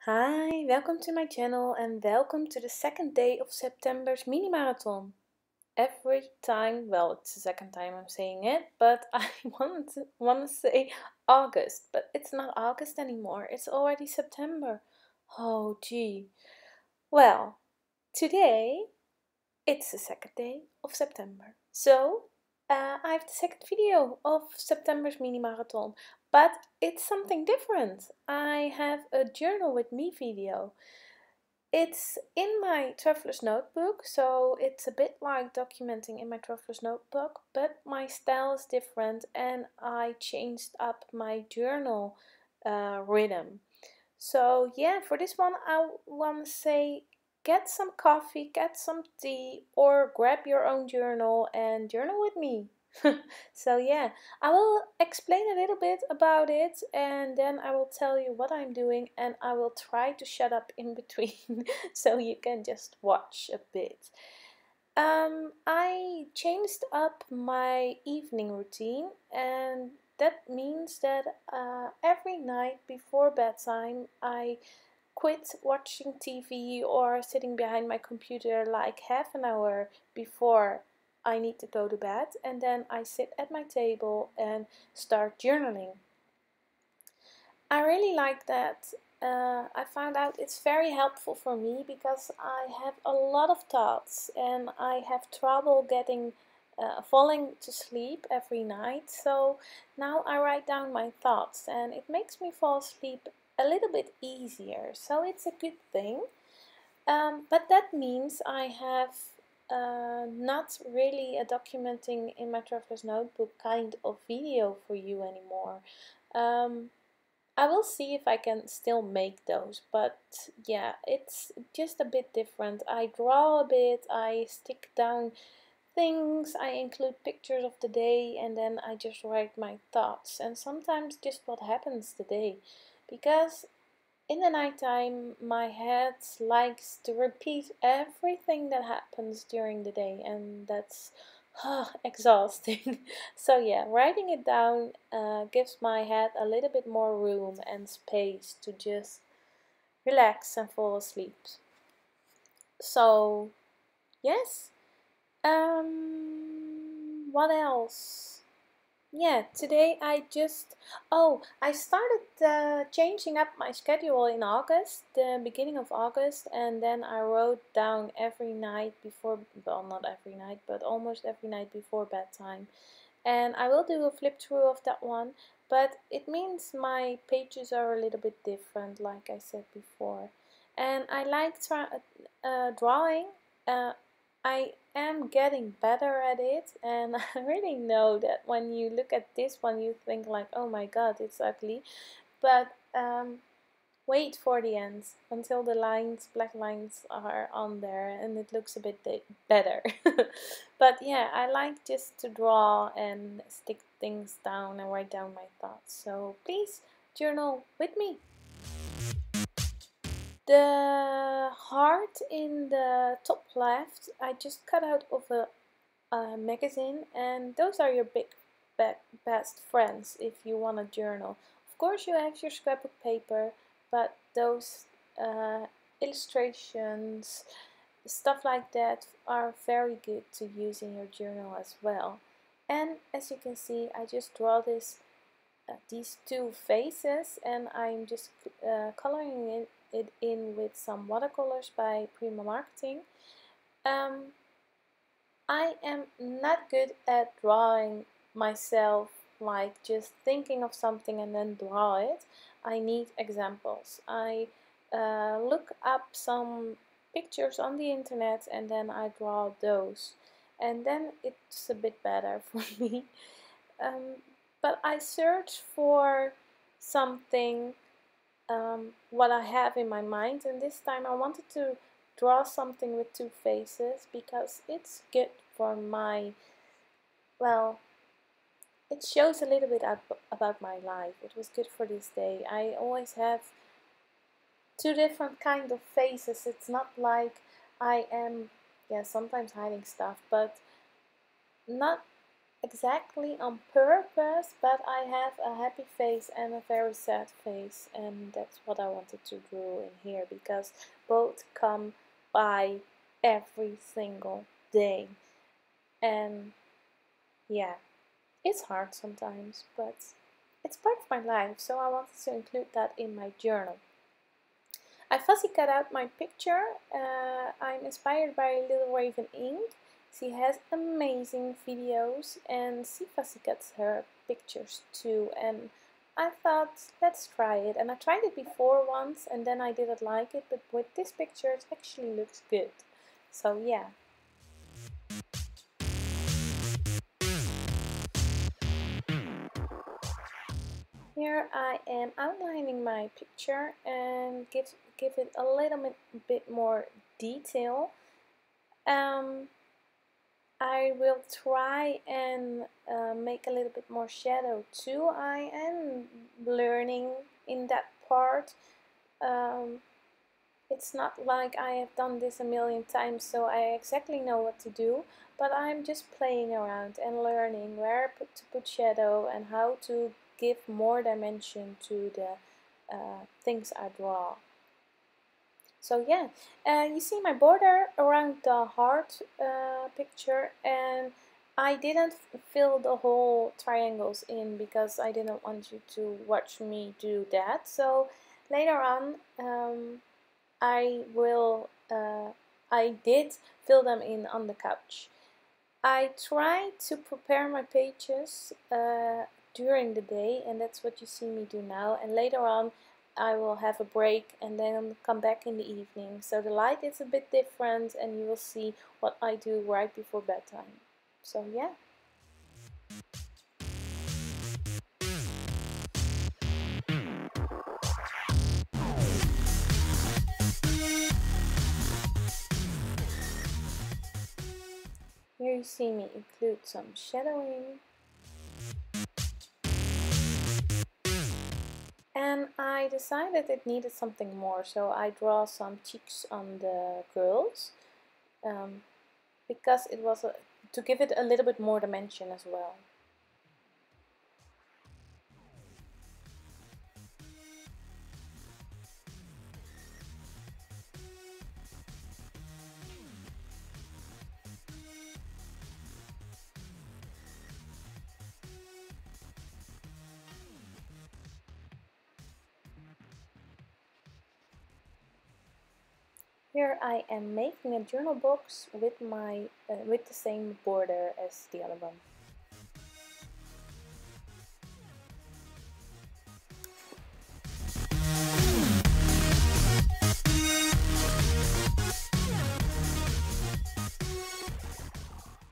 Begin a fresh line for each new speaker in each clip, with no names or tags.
Hi, welcome to my channel and welcome to the second day of September's mini marathon. Every time, well, it's the second time I'm saying it, but I want to say August, but it's not August anymore. It's already September. Oh, gee. Well, today it's the second day of September. So, I have the second video of September's mini marathon, but it's something different. I have a journal with me video. It's in my traveler's notebook, so it's a bit like documenting in my traveler's notebook, but my style is different and I changed up my journal rhythm. So yeah, for this one I want to say get some coffee, get some tea, or grab your own journal and journal with me. So yeah, I will explain a little bit about it and then I will tell you what I'm doing and I will try to shut up in between so you can just watch a bit. I changed up my evening routine, and that means that every night before bedtime I quit watching TV or sitting behind my computer like half an hour before I need to go to bed, and then I sit at my table and start journaling. I really like that. I found out it's very helpful for me because I have a lot of thoughts and I have trouble getting falling to sleep every night. So now I write down my thoughts and it makes me fall asleep a little bit easier. So it's a good thing. But that means I have not really a documenting in my traveler's notebook kind of video for you anymore. Um, I will see if I can still make those, but yeah, it's just a bit different. I draw a bit, I stick down things, I include pictures of the day, and then I just write my thoughts and sometimes just what happens today. Because in the nighttime, my head likes to repeat everything that happens during the day, and that's exhausting. So, yeah, writing it down gives my head a little bit more room and space to just relax and fall asleep. So, yes. What else? Yeah, today I started changing up my schedule in August, the beginning of August, and then I wrote down every night before, well, not every night, but almost every night before bedtime. And I will do a flip through of that one, but it means my pages are a little bit different, like I said before. And I like drawing. Uh, I am getting better at it, and I really know that when you look at this one, you think like, oh my god, it's ugly. But wait for the end until the lines, black lines, are on there and it looks a bit better. But yeah, I like just to draw and stick things down and write down my thoughts. So please journal with me. The heart in the top left, I just cut out of a magazine, and those are your best friends if you want a journal. Of course, you have your scrapbook paper, but those illustrations, stuff like that, are very good to use in your journal as well. And as you can see, I just draw these two faces, and I'm just coloring it in with some watercolors by Prima Marketing. Um, I am not good at drawing myself, like just thinking of something and then draw it. I need examples. I look up some pictures on the internet and then I draw those. And then it's a bit better for me. Um, but I search for something, what I have in my mind, and this time I wanted to draw something with two faces because it's good for my, well, it shows a little bit about my life. It was good for this day. I always have two different kind of faces. It's not like I am, yeah, sometimes hiding stuff, but not exactly on purpose, but I have a happy face and a very sad face, and that's what I wanted to draw in here because both come by every single day. And yeah, it's hard sometimes, but it's part of my life, so I wanted to include that in my journal. I fussy cut out my picture. I'm inspired by Little Raven Ink. She has amazing videos and she fussy cuts her pictures too. And I thought, let's try it. And I tried it before once and then I didn't like it, but with this picture it actually looks good. So yeah. Here I am outlining my picture and give it a little bit more detail. Um, I will try and make a little bit more shadow too. I am learning in that part. Um, it's not like I have done this a million times, so I exactly know what to do, but I'm just playing around and learning where to put shadow and how to give more dimension to the things I draw. So yeah, you see my border around the heart picture, and I didn't fill the whole triangles in because I didn't want you to watch me do that. So later on, I did fill them in on the couch. I try to prepare my pages during the day, and that's what you see me do now. And later on, I will have a break and then come back in the evening. So the light is a bit different, and you will see what I do right before bedtime. So yeah. Here you see me include some shadowing. And I decided it needed something more, so I draw some cheeks on the girls um, because it was to give it a little bit more dimension as well. Here I am making a journal box with my with the same border as the other one.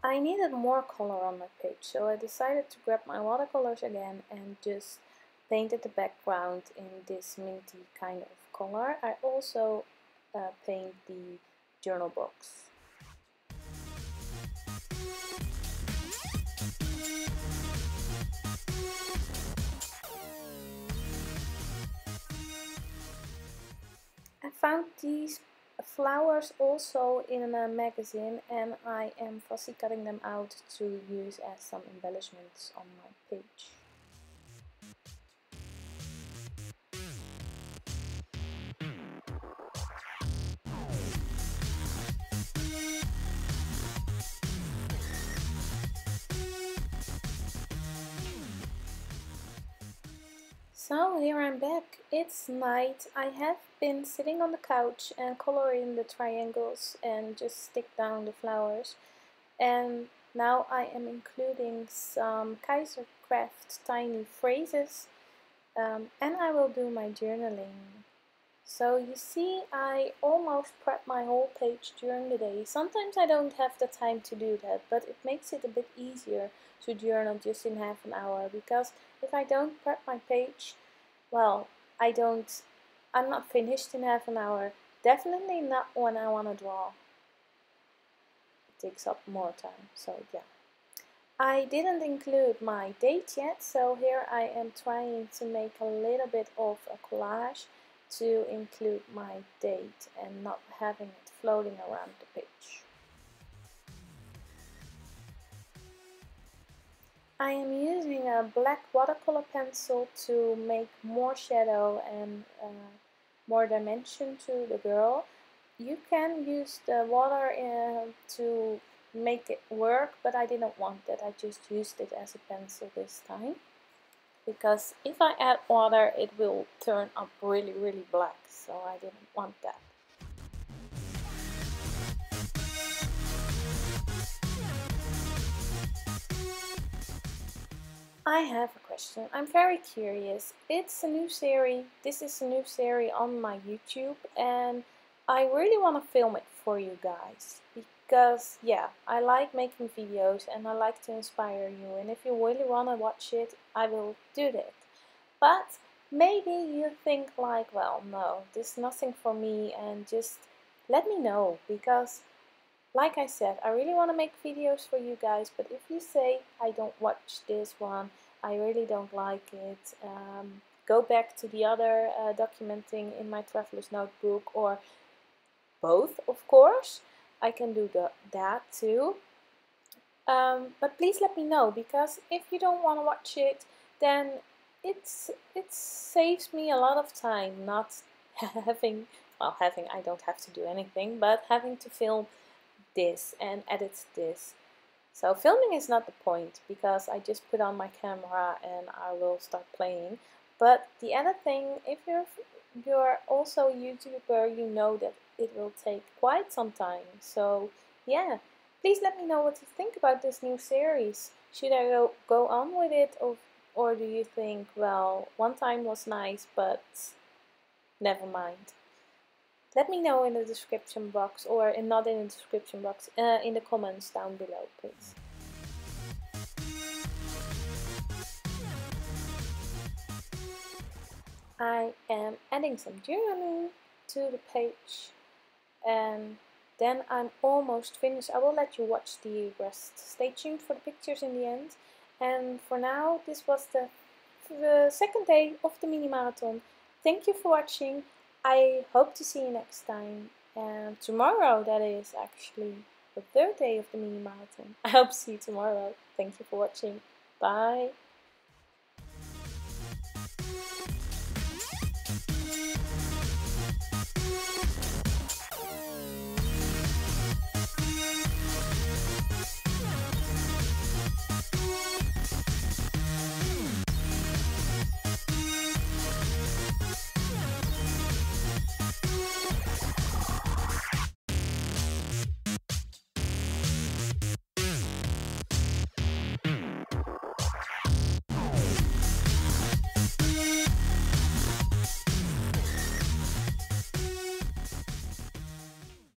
I needed more color on my page, so I decided to grab my watercolors again and just painted the background in this minty kind of color. I also paint the journal box. I found these flowers also in a magazine and I am fussy cutting them out to use as some embellishments on my page. So here I'm back. It's night. I have been sitting on the couch and coloring the triangles and just stick down the flowers. And now I am including some Kaiser Craft tiny phrases and I will do my journaling. So you see, I almost prep my whole page during the day. Sometimes I don't have the time to do that, but it makes it a bit easier to journal just in half an hour because if I don't prep my page, well, I'm not finished in half an hour. Definitely not when I want to draw. It takes up more time, so yeah. I didn't include my date yet, so here I am trying to make a little bit of a collage to include my date and not having it floating around the page. I am using a black watercolor pencil to make more shadow and more dimension to the girl. You can use the water to make it work, but I didn't want that. I just used it as a pencil this time. Because if I add water, it will turn up really black, so I didn't want that. I have a question. I'm very curious. It's a new serie. This is a new serie on my YouTube, and I really want to film it for you guys because, yeah, I like making videos and I like to inspire you. And if you really want to watch it, I will do that. But maybe you think like, well, no, this is nothing for me, and just let me know because like I said, I really want to make videos for you guys, but if you say I don't watch this one, I really don't like it, go back to the other documenting in my traveler's notebook, or both, of course. I can do that too. But please let me know, because if you don't want to watch it, then it saves me a lot of time not having, well, I don't have to do anything, but having to film this and edit this. So filming is not the point, because I just put on my camera and I will start playing. But the editing, if you're also a YouTuber, you know that it will take quite some time. So yeah, please let me know what you think about this new series. Should I go on with it, or do you think, well, one time was nice, but never mind? Let me know in the description box, or not in the description box, in the comments down below, please. I am adding some journaling to the page, and then I'm almost finished. I will let you watch the rest. Stay tuned for the pictures in the end. And for now, this was the second day of the mini marathon. Thank you for watching. I hope to see you next time. And tomorrow, that is actually the third day of the mini marathon. I hope to see you tomorrow. Thank you for watching. Bye.